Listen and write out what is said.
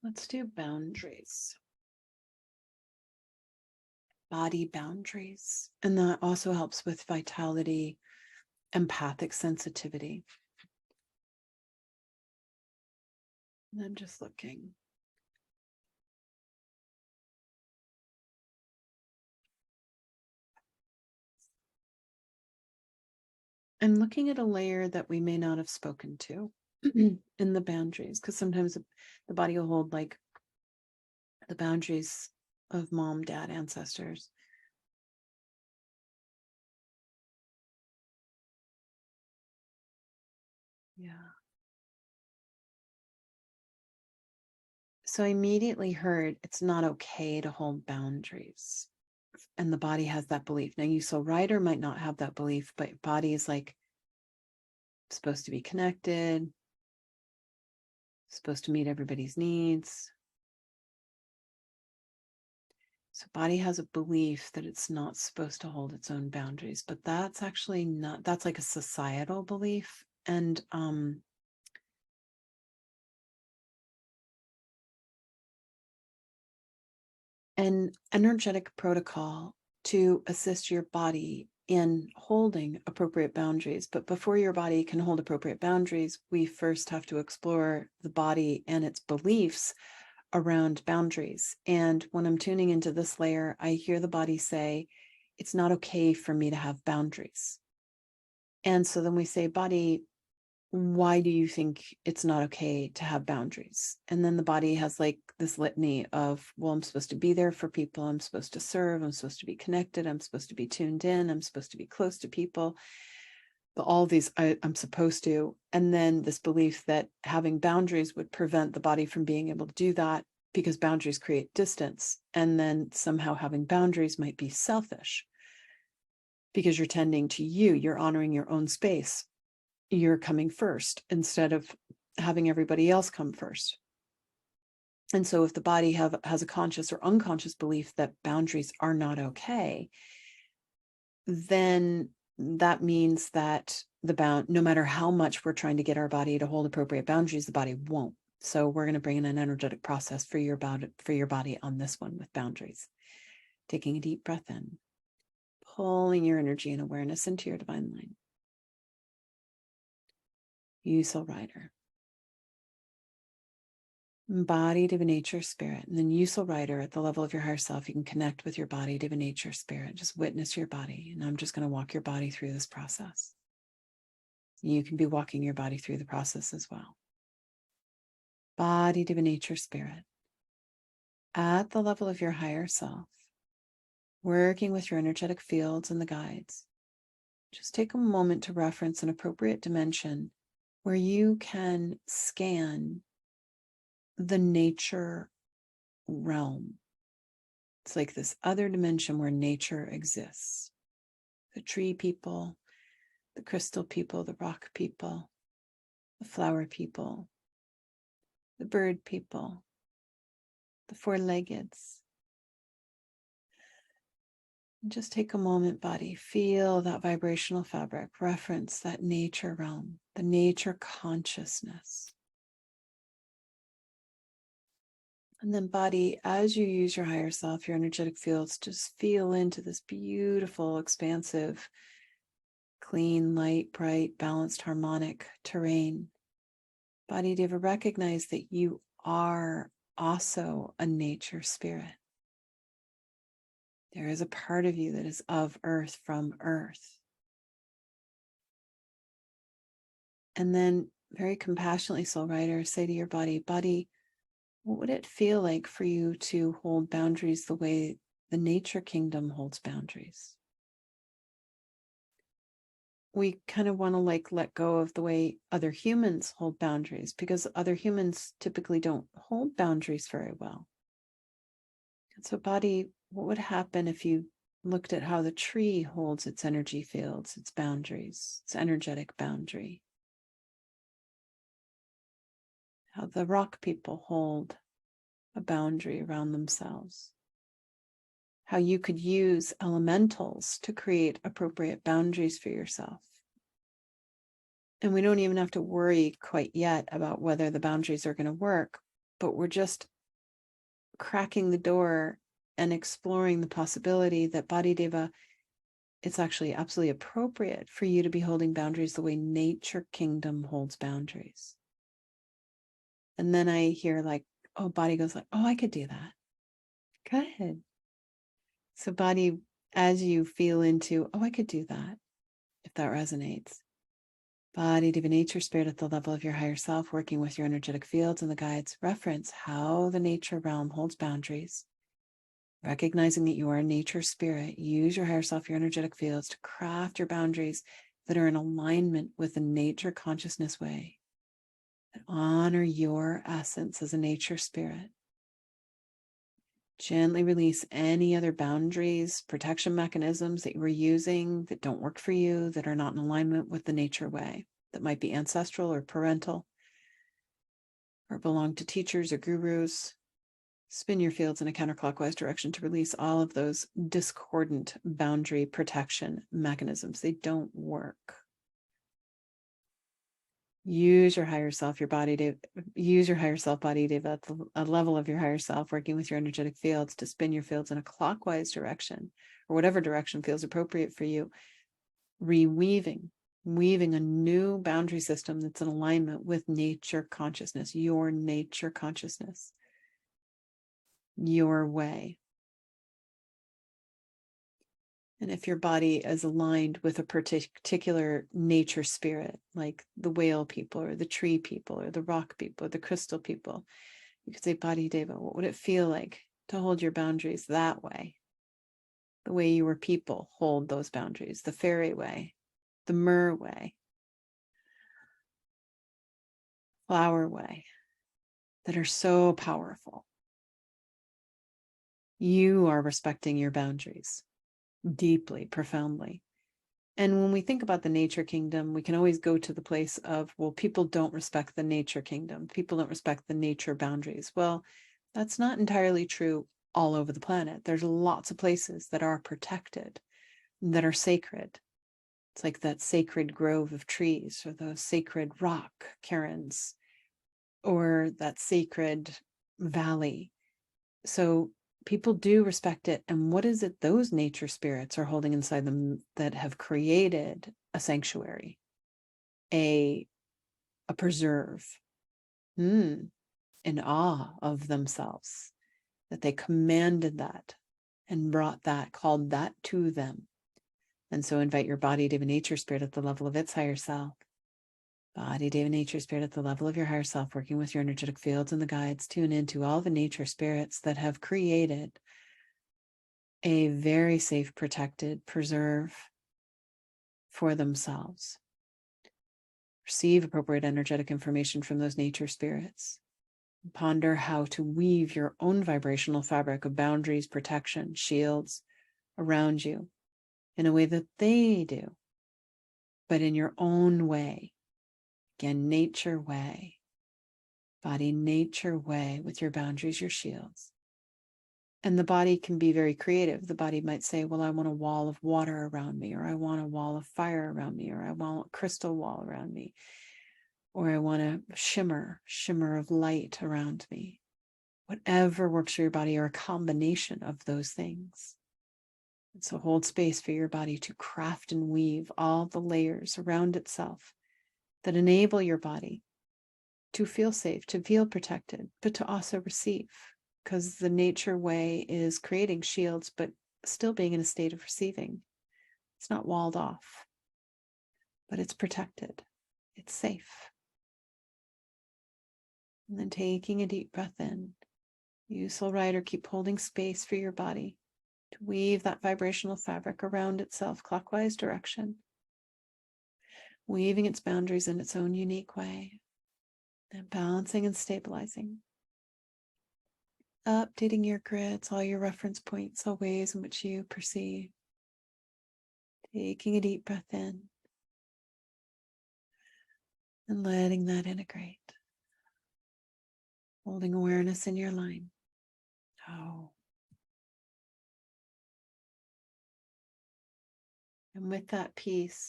Let's do boundaries. Body boundaries. And that also helps with vitality, empathic sensitivity. And I'm just looking. I'm looking at a layer that we may not have spoken to in the boundaries, because sometimes the body will hold like the boundaries of mom, dad, ancestors. Yeah. So I immediately heard it's not okay to hold boundaries. And the body has that belief. Now, you so writer might not have that belief, but body is like supposed to be connected, supposed to meet everybody's needs. So body has a belief that it's not supposed to hold its own boundaries, but that's actually not, that's like a societal belief. And an energetic protocol to assist your body in holding appropriate boundaries. But before your body can hold appropriate boundaries, we first have to explore the body and its beliefs around boundaries. And when I'm tuning into this layer, I hear the body say, it's not okay for me to have boundaries. And so then we say, body, why do you think it's not okay to have boundaries? And then the body has like this litany of, well, I'm supposed to be there for people. I'm supposed to serve. I'm supposed to be connected. I'm supposed to be tuned in. I'm supposed to be close to people. But all these I'm supposed to. And then this belief that having boundaries would prevent the body from being able to do that because boundaries create distance. And then somehow having boundaries might be selfish because you're tending to you, you're honoring your own space. You're coming first instead of having everybody else come first. And so if the body has a conscious or unconscious belief that boundaries are not okay, then that means that no matter how much we're trying to get our body to hold appropriate boundaries, the body won't. So we're going to bring in an energetic process for your body on this one with boundaries. Taking a deep breath in, pulling your energy and awareness into your divine line. You soul rider. Body, divine nature, spirit. And then you soul rider at the level of your higher self, you can connect with your body, divine nature, spirit. Just witness your body. And I'm just going to walk your body through this process. You can be walking your body through the process as well. Body, divine nature, spirit. At the level of your higher self, working with your energetic fields and the guides. Just take a moment to reference an appropriate dimension where you can scan the nature realm. It's like this other dimension where nature exists. The tree people, the crystal people, the rock people, the flower people, the bird people, the four-leggeds. Just take a moment, body, feel that vibrational fabric, reference that nature realm, the nature consciousness. And then body, as you use your higher self, your energetic fields, just feel into this beautiful, expansive, clean, light, bright, balanced, harmonic terrain. Body, do you ever recognize that you are also a nature spirit? There is a part of you that is of earth, from earth. And then very compassionately, soul rider, say to your body, body, what would it feel like for you to hold boundaries the way the nature kingdom holds boundaries? We kind of want to let go of the way other humans hold boundaries, because other humans typically don't hold boundaries very well. And so body, what would happen if you looked at how the tree holds its energy fields, its boundaries, its energetic boundary? How the rock people hold a boundary around themselves. How you could use elementals to create appropriate boundaries for yourself. And we don't even have to worry quite yet about whether the boundaries are going to work, but we're just cracking the door and exploring the possibility that Body Deva, it's actually absolutely appropriate for you to be holding boundaries the way nature kingdom holds boundaries. And then I hear like, oh, body goes like, oh, I could do that. Good. So body, as you feel into, oh, I could do that, if that resonates. Body, Deva, nature, spirit at the level of your higher self, working with your energetic fields and the guides, reference how the nature realm holds boundaries. Recognizing that you are a nature spirit, use your higher self, your energetic fields to craft your boundaries that are in alignment with the nature consciousness way. That honor your essence as a nature spirit. Gently release any other boundaries, protection mechanisms that you were using that don't work for you, that are not in alignment with the nature way, that might be ancestral or parental, or belong to teachers or gurus. Spin your fields in a counterclockwise direction to release all of those discordant boundary protection mechanisms. They don't work. Use your higher self, your body to use your higher self body to at a level of your higher self, working with your energetic fields to spin your fields in a clockwise direction, or whatever direction feels appropriate for you. Weaving a new boundary system that's in alignment with nature consciousness, your nature consciousness, your way. And if your body is aligned with a particular nature spirit, like the whale people or the tree people or the rock people or the crystal people, you could say, Body Deva, what would it feel like to hold your boundaries that way? The way your people hold those boundaries, the fairy way, the myrrh way, flower way, that are so powerful. You are respecting your boundaries deeply, profoundly. And when we think about the nature kingdom, we can always go to the place of, well, people don't respect the nature kingdom. People don't respect the nature boundaries. Well, that's not entirely true all over the planet. There's lots of places that are protected, that are sacred. It's like that sacred grove of trees, or those sacred rock cairns, or that sacred valley. So people do respect it. And what is it those nature spirits are holding inside them that have created a sanctuary, a preserve, in awe of themselves, that they commanded that and brought that, called that to them. And so invite your body, Deva, nature spirit at the level of its higher self. Body, Deva, nature spirit at the level of your higher self, working with your energetic fields and the guides. Tune into all the nature spirits that have created a very safe, protected preserve for themselves. Receive appropriate energetic information from those nature spirits. Ponder how to weave your own vibrational fabric of boundaries, protection, shields around you in a way that they do, but in your own way. Again, nature way. Body, nature way, with your boundaries, your shields. And the body can be very creative. The body might say, well, I want a wall of water around me, or I want a wall of fire around me, or I want a crystal wall around me, or I want a shimmer of light around me. Whatever works for your body, or a combination of those things. And so hold space for your body to craft and weave all the layers around itself that enable your body to feel safe, to feel protected, but to also receive. Because the nature way is creating shields, but still being in a state of receiving. It's not walled off, but it's protected. It's safe. And then taking a deep breath in, you, soul rider, keep holding space for your body to weave that vibrational fabric around itself, clockwise direction, weaving its boundaries in its own unique way, and balancing and stabilizing. Updating your grids, all your reference points, all ways in which you perceive. Taking a deep breath in and letting that integrate. Holding awareness in your line. Oh. And with that peace,